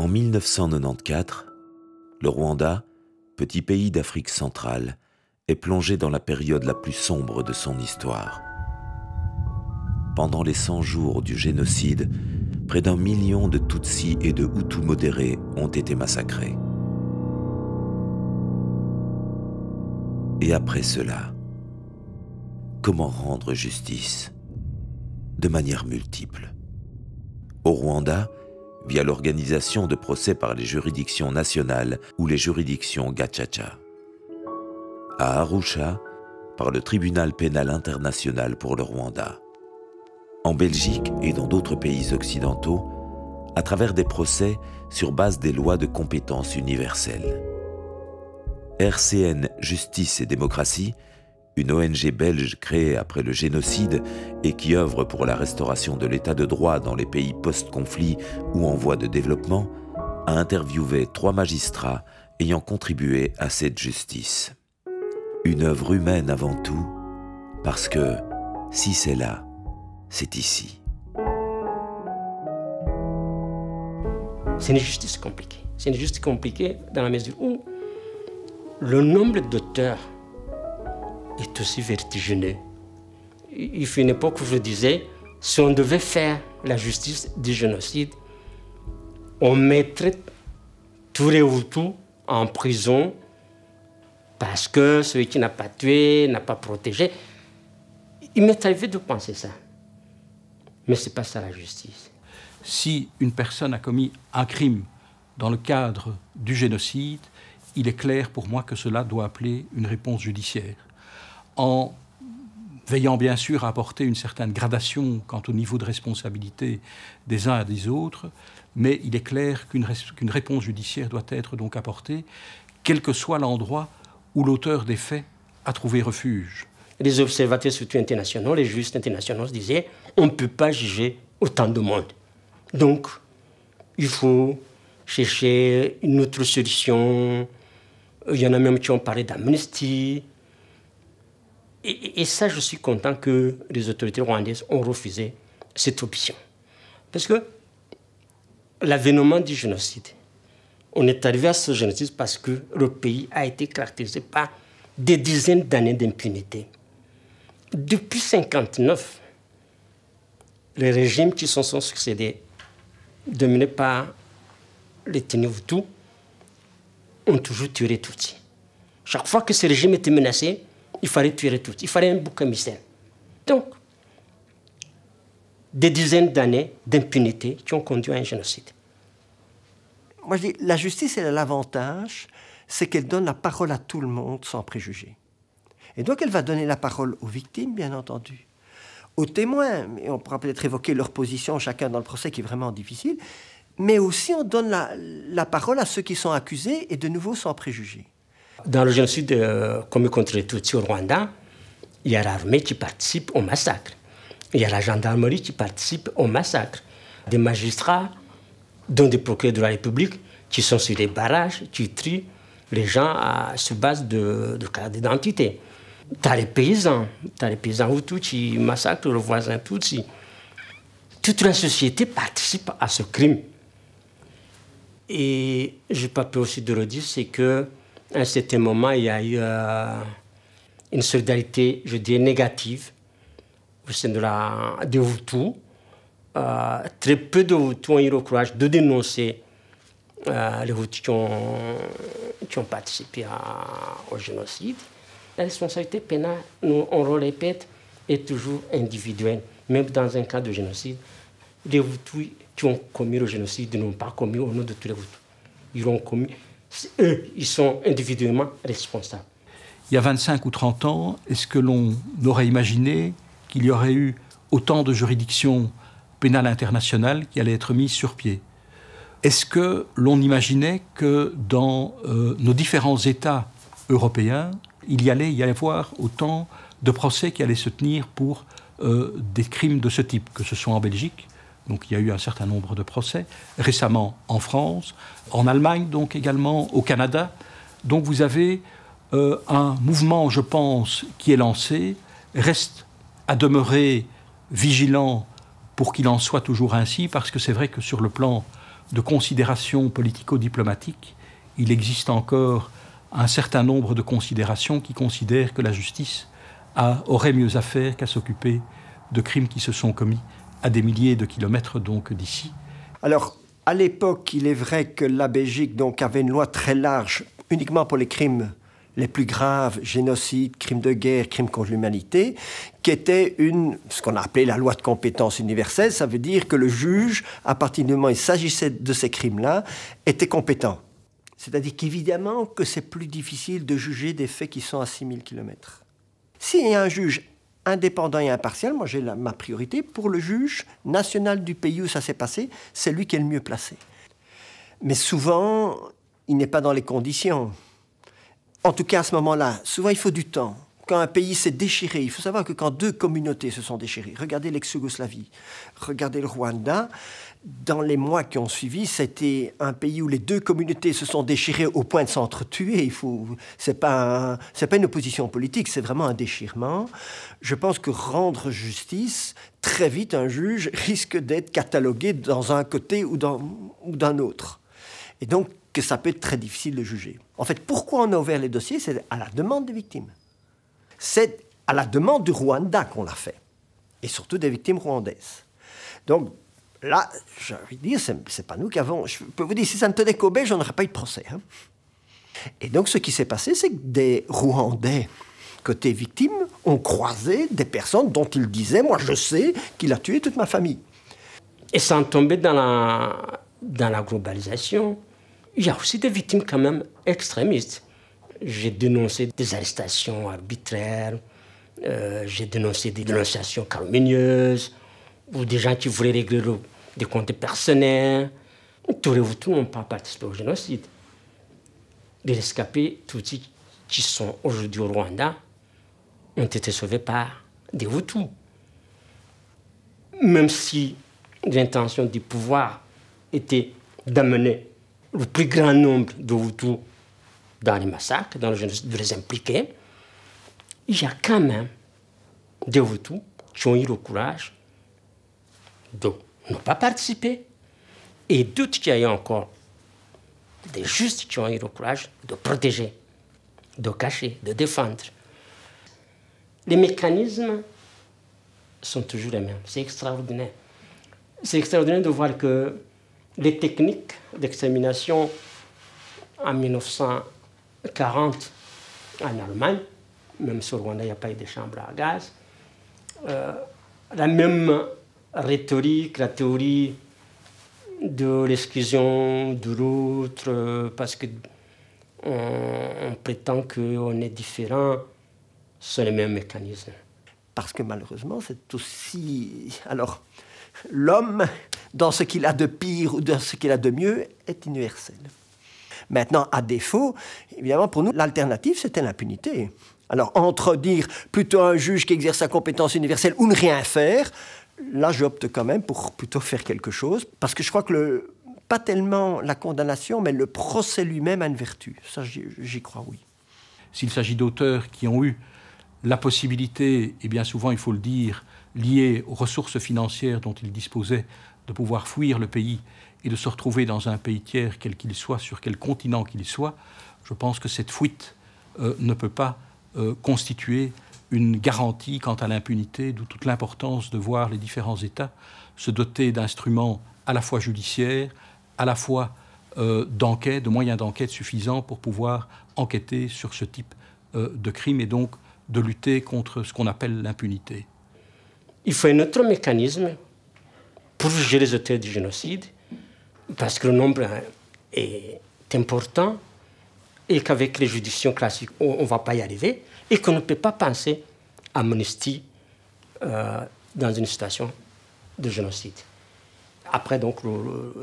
1994, le Rwanda, petit pays d'Afrique centrale, est plongé dans la période la plus sombre de son histoire. Pendant les 100 jours du génocide, près d'1 million de Tutsis et de Hutus modérés ont été massacrés. Et après cela, comment rendre justice? De manière multiple. Au Rwanda, via l'organisation de procès par les juridictions nationales ou les juridictions Gacaca. À Arusha, par le tribunal pénal international pour le Rwanda. En Belgique et dans d'autres pays occidentaux, à travers des procès sur base des lois de compétence universelle. RCN Justice et Démocratie, une ONG belge créée après le génocide et qui œuvre pour la restauration de l'état de droit dans les pays post-conflit ou en voie de développement, a interviewé 3 magistrats ayant contribué à cette justice. Une œuvre humaine avant tout, parce que si c'est là, c'est ici. C'est une justice compliquée. C'est une justice compliquée dans la mesure où le nombre d'auteurs est aussi vertigineux. Il fut une époque où je disais, si on devait faire la justice du génocide, on mettrait tous les Hutus en prison parce que celui qui n'a pas tué, n'a pas protégé. Il m'est arrivé de penser ça. Mais ce n'est pas ça la justice. Si une personne a commis un crime dans le cadre du génocide, il est clair pour moi que cela doit appeler une réponse judiciaire. En veillant bien sûr à apporter une certaine gradation quant au niveau de responsabilité des uns et des autres, mais il est clair qu'une réponse judiciaire doit être donc apportée, quel que soit l'endroit où l'auteur des faits a trouvé refuge. Les observateurs, surtout internationaux, les juristes internationaux disaient on ne peut pas juger autant de monde. Donc, il faut chercher une autre solution. Il y en a même qui ont parlé d'amnistie. Et ça, je suis content que les autorités rwandaises ont refusé cette option. Parce que l'avènement du génocide, on est arrivé à ce génocide parce que le pays a été caractérisé par des dizaines d'années d'impunité. Depuis 1959, les régimes qui se sont succédés, dominés par les Hutus, ont toujours tué les Tutsis. Chaque fois que ce régime était menacé, il fallait tuer les Tutsis. Il fallait un bouc émissaire. Donc, des dizaines d'années d'impunité qui ont conduit à un génocide. Moi, je dis, la justice, elle a l'avantage, c'est qu'elle donne la parole à tout le monde sans préjugés. Et donc, elle va donner la parole aux victimes, bien entendu, aux témoins, et on pourra peut-être évoquer leur position chacun dans le procès qui est vraiment difficile, mais aussi on donne la parole à ceux qui sont accusés et de nouveau sans préjugés. Dans le génocide commis contre les Tutsis au Rwanda, il y a l'armée qui participe au massacre. Il y a la gendarmerie qui participe au massacre. Des magistrats, dont des procureurs de la République, qui sont sur les barrages, qui trient les gens sur base de carte d'identité. T'as les paysans Hutus qui massacrent le voisin Tutsi. Toute la société participe à ce crime. Et je n'ai pas peur aussi de le dire, c'est qu'à un certain moment, il y a eu une solidarité, je dirais, négative au sein des Hutus. Très peu de Hutus ont eu le courage de dénoncer les Hutus qui ont participé au génocide. La responsabilité pénale, on le répète, est toujours individuelle. Même dans un cas de génocide, les Hutus qui ont commis le génocide n'ont pas commis au nom de tous les Hutus. Ils l'ont commis. Eux, ils sont individuellement responsables. Il y a 25 ou 30 ans, est-ce que l'on aurait imaginé qu'il y aurait eu autant de juridictions pénales internationales qui allaient être mises sur pied? Est-ce que l'on imaginait que dans nos différents États européens, il y allait y avoir autant de procès qui allaient se tenir pour des crimes de ce type, que ce soit en Belgique, donc il y a eu un certain nombre de procès, récemment en France, en Allemagne donc également, au Canada. Donc vous avez un mouvement, je pense, qui est lancé, reste à demeurer vigilant pour qu'il en soit toujours ainsi, parce que c'est vrai que sur le plan de considérations politico-diplomatiques, il existe encore un certain nombre de considérations qui considèrent que la justice aurait mieux à faire qu'à s'occuper de crimes qui se sont commis à des milliers de kilomètres donc d'ici. Alors, à l'époque, il est vrai que la Belgique donc, avait une loi très large, uniquement pour les crimes les plus graves, génocide, crimes de guerre, crimes contre l'humanité, qui était ce qu'on a appelé la loi de compétence universelle. Ça veut dire que le juge, à partir du moment où il s'agissait de ces crimes-là, était compétent. C'est-à-dire qu'évidemment que c'est plus difficile de juger des faits qui sont à 6000 km. S'il y a un juge indépendant et impartial, moi j'ai ma priorité pour le juge national du pays où ça s'est passé, c'est lui qui est le mieux placé. Mais souvent, il n'est pas dans les conditions. En tout cas, à ce moment-là, souvent il faut du temps. Quand un pays s'est déchiré, il faut savoir que quand deux communautés se sont déchirées, regardez l'ex-Yougoslavie, regardez le Rwanda, dans les mois qui ont suivi, c'était un pays où les deux communautés se sont déchirées au point de s'entretuer. C'est pas une opposition politique, c'est vraiment un déchirement. Je pense que rendre justice, très vite, un juge risque d'être catalogué dans un côté ou d'un autre. Et donc, que ça peut être très difficile de juger. En fait, pourquoi on a ouvert les dossiers? C'est à la demande des victimes. C'est à la demande du Rwanda qu'on l'a fait. Et surtout des victimes rwandaises. Donc, là, j'ai envie de dire, c'est pas nous qui avons... Je peux vous dire, si ça ne tenait qu'aux Belges, on n'aurait pas eu de procès. Hein. Et donc, ce qui s'est passé, c'est que des Rwandais, côté victimes, ont croisé des personnes dont ils disaient, moi je sais qu'il a tué toute ma famille. Et sans tomber dans la globalisation, il y a aussi des victimes quand même extrémistes. J'ai dénoncé des arrestations arbitraires, j'ai dénoncé des dénonciations calomnieuses, ou des gens qui voulaient régler des comptes personnels. Tous les Hutus n'ont pas participé au génocide. Les rescapés Tutsis qui sont aujourd'hui au Rwanda ont été sauvés par des Hutus. Même si l'intention du pouvoir était d'amener le plus grand nombre de Hutus dans les massacres, dans le génocide, de les impliquer, il y a quand même des Hutus qui ont eu le courage de ne pas participer et d'autres qui ont eu encore des justes qui ont eu le courage de protéger, de cacher, de défendre. Les mécanismes sont toujours les mêmes. C'est extraordinaire. C'est extraordinaire de voir que les techniques d'extermination en 1940 en Allemagne, même si au Rwanda il n'y a pas eu de chambres à gaz, la même rhétorique, la théorie de l'exclusion de l'autre, parce qu'on prétend qu'on est différent, sont les mêmes mécanismes. Parce que malheureusement, c'est aussi... Alors, l'homme, dans ce qu'il a de pire ou dans ce qu'il a de mieux, est universel. Maintenant, à défaut, évidemment, pour nous, l'alternative, c'était l'impunité. Alors, entre dire plutôt un juge qui exerce sa compétence universelle ou ne rien faire, là, j'opte quand même pour plutôt faire quelque chose, parce que je crois que pas tellement la condamnation, mais le procès lui-même a une vertu. Ça, j'y crois, oui. S'il s'agit d'auteurs qui ont eu la possibilité, et bien souvent, il faut le dire, liée aux ressources financières dont ils disposaient, de pouvoir fuir le pays et de se retrouver dans un pays tiers, quel qu'il soit, sur quel continent qu'il soit, je pense que cette fuite ne peut pas constituer une garantie quant à l'impunité, d'où toute l'importance de voir les différents États se doter d'instruments à la fois judiciaires, à la fois d'enquête, de moyens d'enquête suffisants pour pouvoir enquêter sur ce type de crime et donc de lutter contre ce qu'on appelle l'impunité. Il faut un autre mécanisme pour juger les auteurs du génocide, parce que le nombre est important et qu'avec les juridictions classiques, on ne va pas y arriver et qu'on ne peut pas penser à amnistie dans une situation de génocide. Après, donc,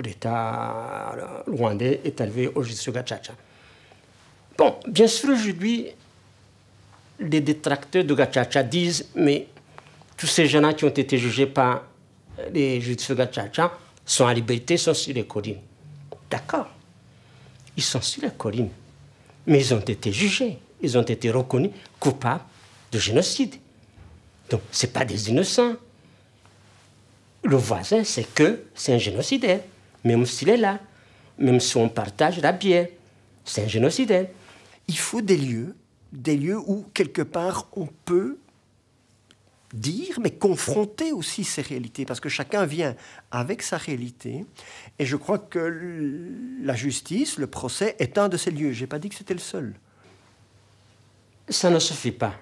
l'État rwandais est arrivé au judice Gacaca. Bon, bien sûr, aujourd'hui, les détracteurs de Gacaca disent, mais tous ces gens-là qui ont été jugés par les judices Gacaca sont en liberté, sont sur les collines. D'accord, ils sont sur les collines, mais ils ont été jugés, ils ont été reconnus coupables de génocide. Donc, ce n'est pas des innocents. Le voisin, c'est un génocidaire, même s'il est là, même si on partage la bière. C'est un génocidaire. Il faut des lieux où, quelque part, on peut dire, mais confronter aussi ces réalités, parce que chacun vient avec sa réalité, et je crois que la justice, le procès, est un de ces lieux. Je n'ai pas dit que c'était le seul. Ça ne suffit pas.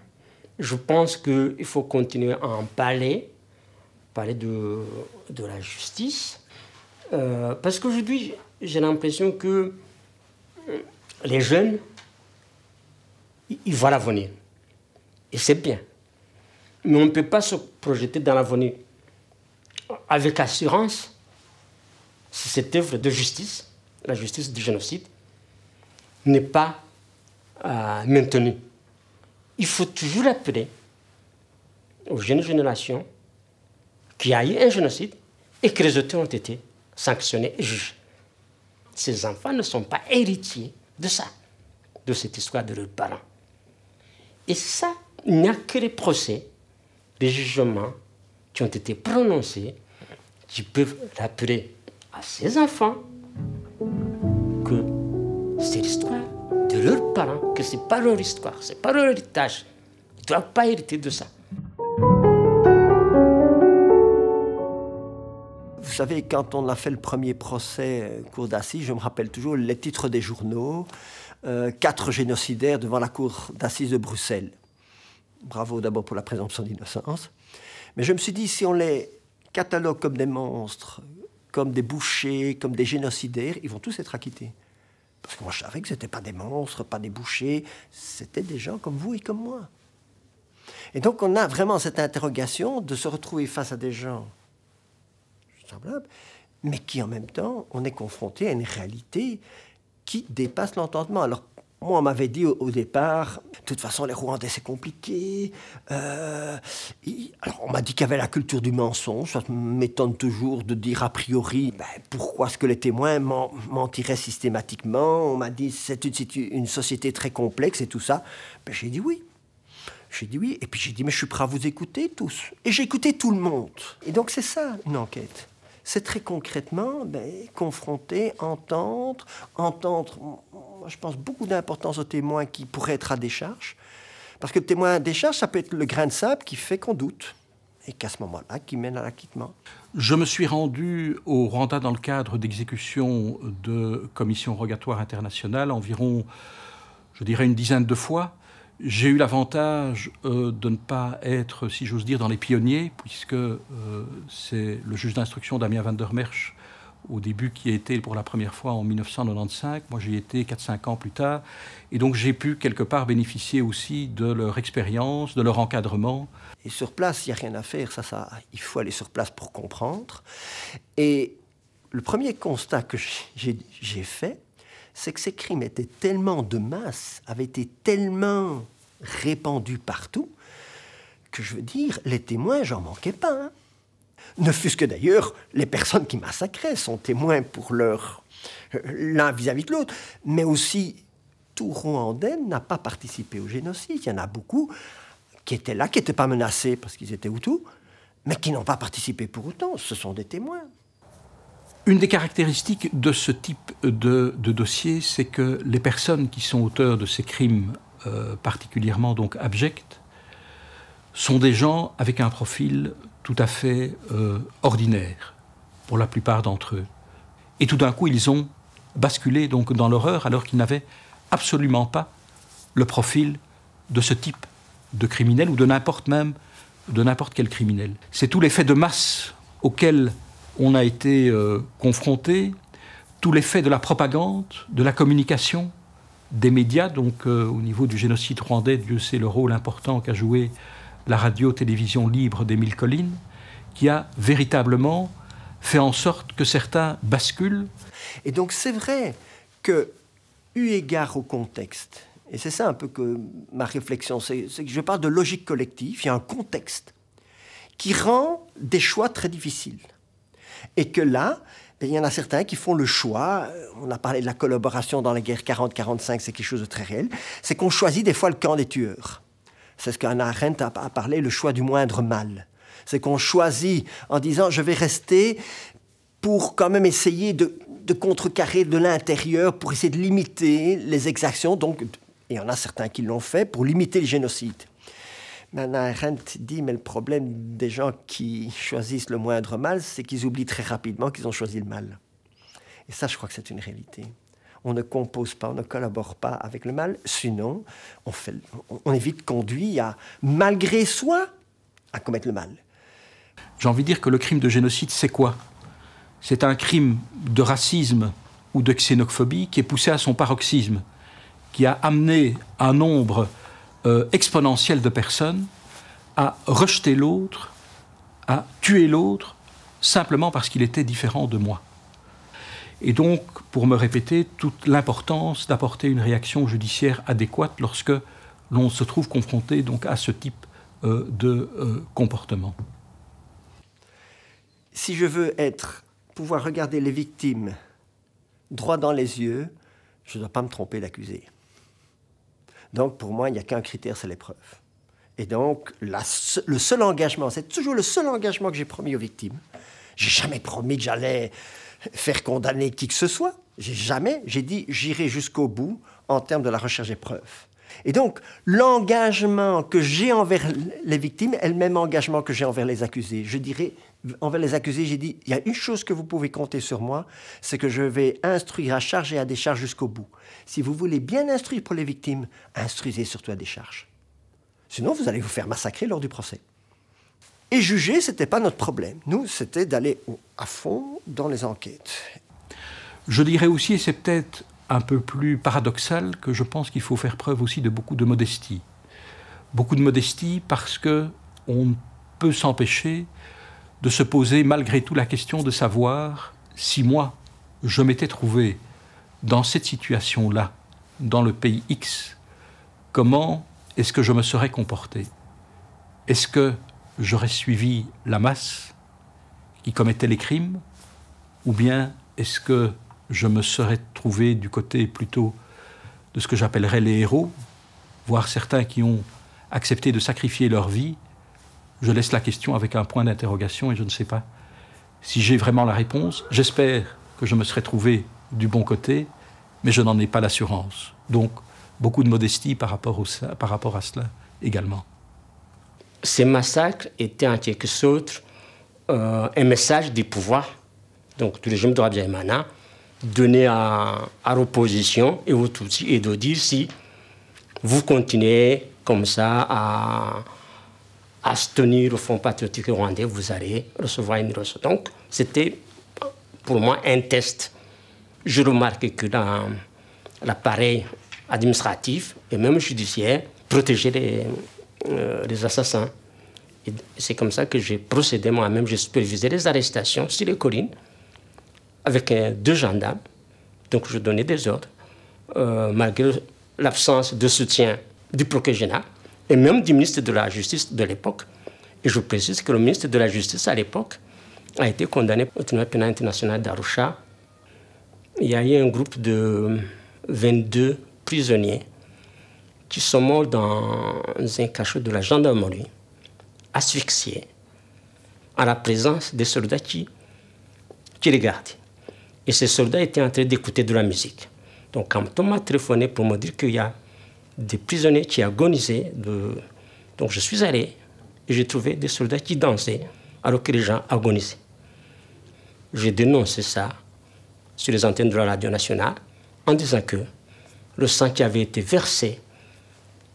Je pense qu'il faut continuer à en parler de la justice, parce qu'aujourd'hui, j'ai l'impression que les jeunes, ils voient l'avenir. Et c'est bien. Mais on ne peut pas se projeter dans l'avenir avec assurance si cette œuvre de justice, la justice du génocide, n'est pas maintenue. Il faut toujours rappeler aux jeunes générations qu'il y a eu un génocide et que les auteurs ont été sanctionnés et jugés. Ces enfants ne sont pas héritiers de ça, de cette histoire de leurs parents. Et ça, il n'y a que les procès, les jugements qui ont été prononcés qui peuvent rappeler à ces enfants que c'est l'histoire de leurs parents, que ce n'est pas leur histoire, ce n'est pas leur héritage. Ils ne doivent pas hériter de ça. Vous savez, quand on a fait le premier procès cour d'assises, je me rappelle toujours les titres des journaux, 4 génocidaires devant la cour d'assises de Bruxelles. Bravo d'abord pour la présomption d'innocence. Mais je me suis dit, si on les catalogue comme des monstres, comme des bouchers, comme des génocidaires, ils vont tous être acquittés. Parce que moi, je savais que ce n'étaient pas des monstres, pas des bouchers, c'était des gens comme vous et comme moi. Et donc, on a vraiment cette interrogation de se retrouver face à des gens semblables, mais qui, en même temps, on est confronté à une réalité qui dépasse l'entendement. Alors, moi, on m'avait dit au départ, de toute façon, les Rwandais, c'est compliqué. Alors, on m'a dit qu'il y avait la culture du mensonge. Ça m'étonne toujours de dire a priori, pourquoi est-ce que les témoins mentiraient systématiquement. On m'a dit, c'est une société très complexe et tout ça. J'ai dit oui. J'ai dit oui. Et puis j'ai dit, mais je suis prêt à vous écouter tous. Et j'ai écouté tout le monde. Et donc, c'est ça, une enquête. C'est très concrètement confronter, entendre. Moi, je pense beaucoup d'importance aux témoins qui pourraient être à décharge. Parce que le témoin à décharge, ça peut être le grain de sable qui fait qu'on doute. Et qu'à ce moment-là, qui mène à l'acquittement. Je me suis rendu au Rwanda dans le cadre d'exécution de commissions rogatoires internationales environ, je dirais, une dizaine de fois. J'ai eu l'avantage de ne pas être, si j'ose dire, dans les pionniers, puisque c'est le juge d'instruction Damien van der Merch, au début, qui a été pour la première fois en 1995. Moi, j'y étais 4-5 ans plus tard. Et donc, j'ai pu, quelque part, bénéficier aussi de leur expérience, de leur encadrement. Et sur place, il n'y a rien à faire. Il faut aller sur place pour comprendre. Et le premier constat que j'ai fait, c'est que ces crimes étaient tellement de masse, avaient été tellement répandus partout, que je veux dire, les témoins, j'en manquais pas. Hein. Ne fût-ce que d'ailleurs, les personnes qui massacraient sont témoins pour l'un vis-à-vis de l'autre, mais aussi tout Rwandais n'a pas participé au génocide. Il y en a beaucoup qui étaient là, qui n'étaient pas menacés parce qu'ils étaient Hutus, mais qui n'ont pas participé pour autant. Ce sont des témoins. Une des caractéristiques de ce type de dossier, c'est que les personnes qui sont auteurs de ces crimes particulièrement donc abjects sont des gens avec un profil tout à fait ordinaire, pour la plupart d'entre eux. Et tout d'un coup, ils ont basculé donc dans l'horreur alors qu'ils n'avaient absolument pas le profil de ce type de criminel ou de n'importe quel criminel. C'est tout l'effet de masse auquel on a été confronté, tout l'effet de la propagande, de la communication, des médias. Donc au niveau du génocide rwandais, Dieu sait le rôle important qu'a joué la radio-télévision libre d'Émile Colline, qui a véritablement fait en sorte que certains basculent. Et donc c'est vrai que, eu égard au contexte, et c'est ça un peu que ma réflexion, c'est que je parle de logique collective, il y a un contexte qui rend des choix très difficiles. Et que là, il y en a certains qui font le choix, on a parlé de la collaboration dans la guerre 40-45, c'est quelque chose de très réel, c'est qu'on choisit des fois le camp des tueurs. C'est ce qu'Hannah Arendt a parlé, le choix du moindre mal. C'est qu'on choisit en disant, je vais rester pour quand même essayer de contrecarrer de l'intérieur, pour essayer de limiter les exactions. Donc, il y en a certains qui l'ont fait pour limiter le génocide. Hannah Arendt dit, mais le problème des gens qui choisissent le moindre mal, c'est qu'ils oublient très rapidement qu'ils ont choisi le mal. Et ça, je crois que c'est une réalité. On ne compose pas, on ne collabore pas avec le mal, sinon on est vite conduit à, malgré soi, à commettre le mal. J'ai envie de dire que le crime de génocide, c'est quoi? C'est un crime de racisme ou de xénophobie qui est poussé à son paroxysme, qui a amené un nombre exponentiel de personnes à rejeter l'autre, à tuer l'autre, simplement parce qu'il était différent de moi. Et donc, pour me répéter, toute l'importance d'apporter une réaction judiciaire adéquate lorsque l'on se trouve confronté donc, à ce type de comportement. Si je veux pouvoir regarder les victimes droit dans les yeux, je ne dois pas me tromper d'accusé. Donc, pour moi, il n'y a qu'un critère, c'est l'épreuve. Et donc, le seul engagement, c'est toujours le seul engagement que j'ai promis aux victimes. J'ai jamais promis que j'allais faire condamner qui que ce soit. J'ai dit, j'irai jusqu'au bout en termes de la recherche des preuves. Et donc, l'engagement que j'ai envers les victimes est le même engagement que j'ai envers les accusés. Je dirais, envers les accusés, j'ai dit, il y a une chose que vous pouvez compter sur moi, c'est que je vais instruire à charge et à décharge jusqu'au bout. Si vous voulez bien instruire pour les victimes, instruisez surtout à décharge. Sinon, vous allez vous faire massacrer lors du procès. Et juger, ce n'était pas notre problème. Nous, c'était d'aller à fond dans les enquêtes. Je dirais aussi, et c'est peut-être un peu plus paradoxal, que je pense qu'il faut faire preuve aussi de beaucoup de modestie. Beaucoup de modestie parce qu'on ne peut s'empêcher de se poser malgré tout la question de savoir si moi, je m'étais trouvé dans cette situation-là, dans le pays X, comment est-ce que je me serais comporté? Est-ce que j'aurais suivi la masse qui commettait les crimes? Ou bien est-ce que je me serais trouvé du côté plutôt de ce que j'appellerais les héros, voire certains qui ont accepté de sacrifier leur vie? Je laisse la question avec un point d'interrogation et je ne sais pas si j'ai vraiment la réponse. J'espère que je me serais trouvé du bon côté, mais je n'en ai pas l'assurance. Donc, beaucoup de modestie par rapport à cela également. Ces massacres étaient en quelque sorte un message du pouvoir, donc du régime de Habyarimana, donné à l'opposition et aux Tutsis, et de dire si vous continuez comme ça à se tenir au Front patriotique rwandais, vous allez recevoir une leçon. Donc, c'était pour moi un test. Je remarque que dans l'appareil administratif et même judiciaire, protéger les assassins. Et c'est comme ça que j'ai procédé moi-même. J'ai supervisé les arrestations sur les collines avec 2 gendarmes. Donc je donnais des ordres, malgré l'absence de soutien du procureur général et même du ministre de la Justice de l'époque. Et je précise que le ministre de la Justice à l'époque a été condamné au tribunal pénal international d'Arusha. Il y a eu un groupe de 22 prisonniers qui sont morts dans un cachot de la gendarmerie, asphyxiés, en la présence des soldats qui les gardaient. Et ces soldats étaient en train d'écouter de la musique. Donc quand on m'a téléphoné pour me dire qu'il y a des prisonniers qui agonisaient, donc je suis allé et j'ai trouvé des soldats qui dansaient alors que les gens agonisaient. J'ai dénoncé ça sur les antennes de la radio nationale en disant que le sang qui avait été versé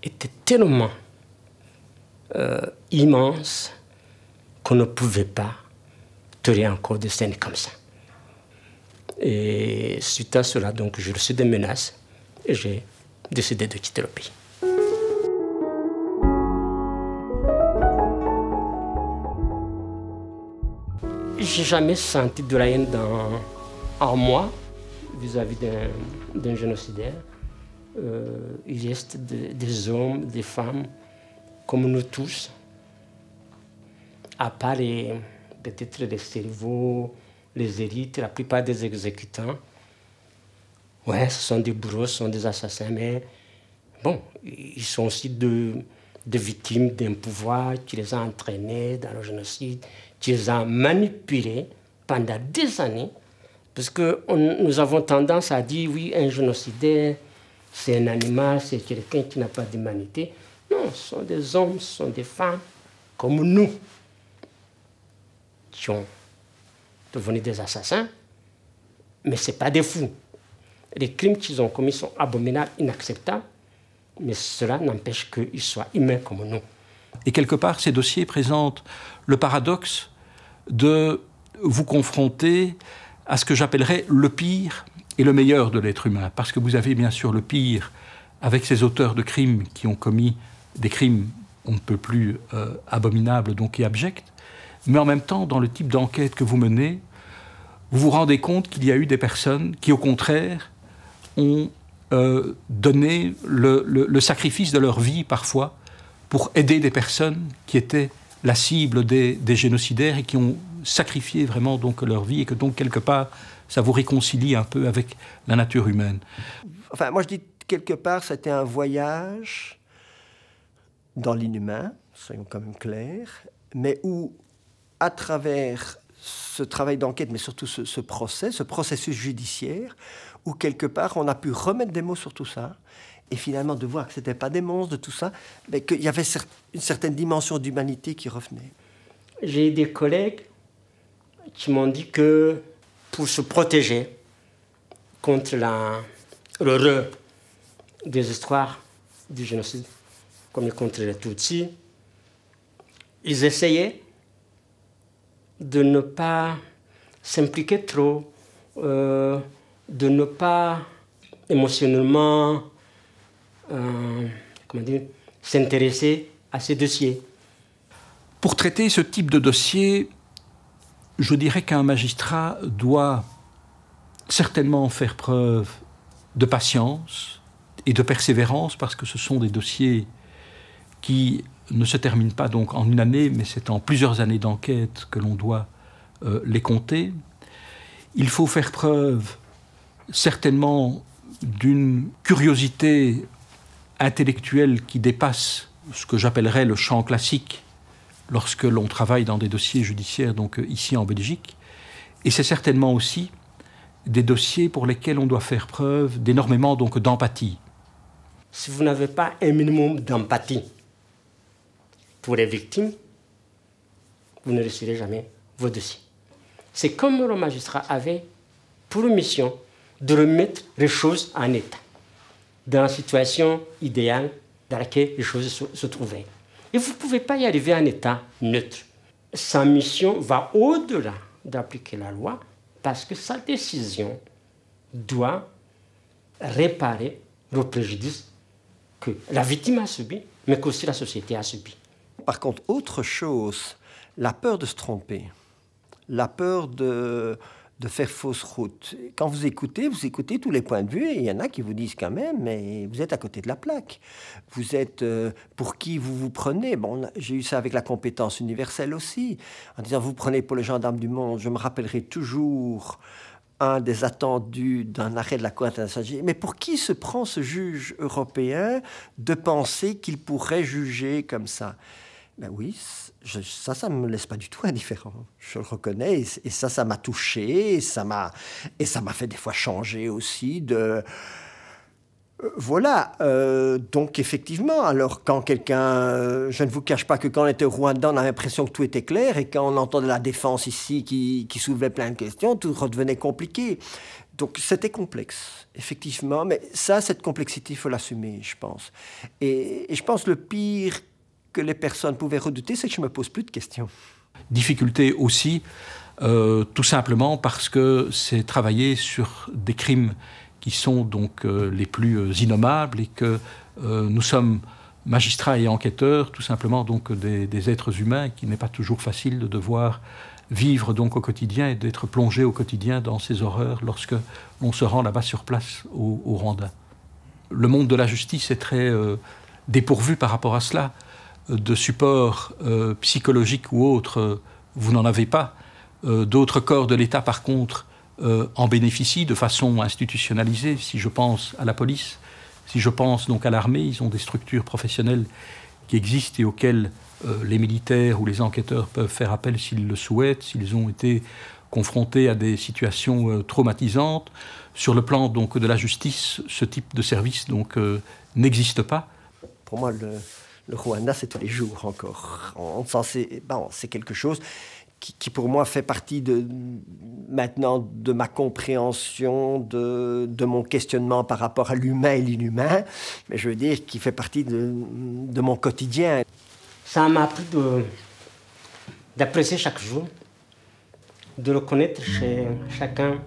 était tellement immense qu'on ne pouvait pas tolérer encore des scènes comme ça. Et suite à cela, donc, j'ai reçu des menaces et j'ai décidé de quitter le pays. J'ai jamais senti de la haine en moi vis-à-vis d'un génocidaire. Il reste des hommes, des femmes, comme nous tous, à part peut-être les cerveaux, les élites, la plupart des exécutants. Ouais, ce sont des bourreaux, ce sont des assassins, mais bon, ils sont aussi des victimes d'un pouvoir qui les a entraînés dans le génocide, qui les a manipulés pendant des années, parce que nous avons tendance à dire, oui, un génocidaire, c'est un animal, c'est quelqu'un qui n'a pas d'humanité. Non, ce sont des hommes, ce sont des femmes, comme nous, qui ont devenu des assassins, mais ce n'est pas des fous. Les crimes qu'ils ont commis sont abominables, inacceptables, mais cela n'empêche qu'ils soient humains comme nous. Et quelque part, ces dossiers présentent le paradoxe de vous confronter à ce que j'appellerais le pire et le meilleur de l'être humain. Parce que vous avez bien sûr le pire avec ces auteurs de crimes qui ont commis des crimes on ne peut plus abominables donc et abjects, mais en même temps, dans le type d'enquête que vous menez, vous vous rendez compte qu'il y a eu des personnes qui, au contraire, ont donné le sacrifice de leur vie parfois pour aider des personnes qui étaient la cible des génocidaires et qui ont sacrifié vraiment donc leur vie et que donc quelque part ça vous réconcilie un peu avec la nature humaine. Enfin, moi je dis quelque part c'était un voyage dans l'inhumain, soyons quand même clairs, mais où à travers ce travail d'enquête, mais surtout ce processus judiciaire, où quelque part on a pu remettre des mots sur tout ça, et finalement de voir que ce n'était pas des monstres de tout ça, mais qu'il y avait une certaine dimension d'humanité qui revenait. J'ai des collègues qui m'ont dit que pour se protéger contre l'horreur des histoires du génocide, comme contre les Tutsis, ils essayaient de ne pas s'impliquer trop, de ne pas émotionnellement s'intéresser à ces dossiers. Pour traiter ce type de dossier, je dirais qu'un magistrat doit certainement faire preuve de patience et de persévérance, parce que ce sont des dossiers qui ne se terminent pas donc en une année, mais c'est en plusieurs années d'enquête que l'on doit les compter. Il faut faire preuve certainement d'une curiosité intellectuelle qui dépasse ce que j'appellerais le champ classique lorsque l'on travaille dans des dossiers judiciaires, donc ici en Belgique. Et c'est certainement aussi des dossiers pour lesquels on doit faire preuve d'énormément donc d'empathie. Si vous n'avez pas un minimum d'empathie pour les victimes, vous ne réussirez jamais vos dossiers. C'est comme le magistrat avait pour mission de remettre les choses en état, dans la situation idéale dans laquelle les choses se trouvaient. Et vous ne pouvez pas y arriver en état neutre. Sa mission va au-delà d'appliquer la loi, parce que sa décision doit réparer le préjudice que la victime a subi, mais qu'aussi la société a subi. Par contre, autre chose, la peur de se tromper, la peur de faire fausse route. Quand vous écoutez tous les points de vue, et il y en a qui vous disent quand même, mais vous êtes à côté de la plaque. Vous êtes pour qui vous vous prenez. Bon, j'ai eu ça avec la compétence universelle aussi, en disant vous prenez pour le gendarme du monde. Je me rappellerai toujours un des attendus d'un arrêt de la Cour internationale. Mais pour qui se prend ce juge européen de penser qu'il pourrait juger comme ça? Ben oui, ça ne me laisse pas du tout indifférent. Je le reconnais, et ça m'a touché, et ça m'a fait des fois changer aussi de... Voilà, donc effectivement, alors quand quelqu'un... je ne vous cache pas que quand on était au Rwanda, on a l'impression que tout était clair, et quand on entendait la défense ici qui soulevait plein de questions, tout redevenait compliqué. Donc c'était complexe, effectivement, mais ça, cette complexité, il faut l'assumer, je pense. Et je pense le pire que les personnes pouvaient redouter, c'est que je ne me pose plus de questions. Difficulté aussi, tout simplement parce que c'est travailler sur des crimes qui sont donc les plus innommables et que nous sommes magistrats et enquêteurs, tout simplement donc des êtres humains qu'il n'est pas toujours facile de devoir vivre donc au quotidien et d'être plongé au quotidien dans ces horreurs lorsque l'on se rend là-bas sur place au Rwanda. Le monde de la justice est très dépourvu par rapport à cela. De support psychologique ou autre, vous n'en avez pas. D'autres corps de l'État, par contre, en bénéficient de façon institutionnalisée. Si je pense à la police, si je pense donc à l'armée, ils ont des structures professionnelles qui existent et auxquelles les militaires ou les enquêteurs peuvent faire appel s'ils le souhaitent, s'ils ont été confrontés à des situations traumatisantes. Sur le plan donc, de la justice, ce type de service n'existe pas. Pour moi, le Rwanda, c'est tous les jours encore. C'est quelque chose qui, pour moi, fait partie maintenant de ma compréhension, de mon questionnement par rapport à l'humain et l'inhumain, mais je veux dire qui fait partie de mon quotidien. Ça m'a appris d'apprécier chaque jour, de reconnaître chez chacun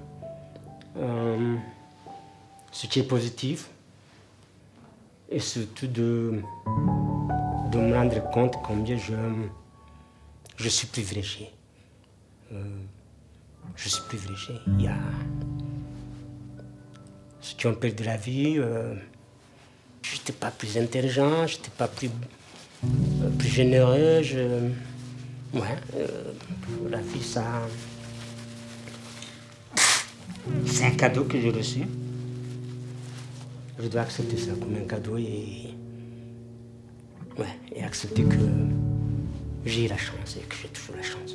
ce qui est positif et surtout de me rendre compte combien je suis privilégié. Je suis privilégié. Il y a ceux qui ont perdu la vie. Je n'étais pas plus intelligent, je n'étais pas plus généreux. La vie, ça, c'est un cadeau que j'ai reçu. Je dois accepter ça comme un cadeau et accepter que j'ai la chance et que j'ai toujours la chance.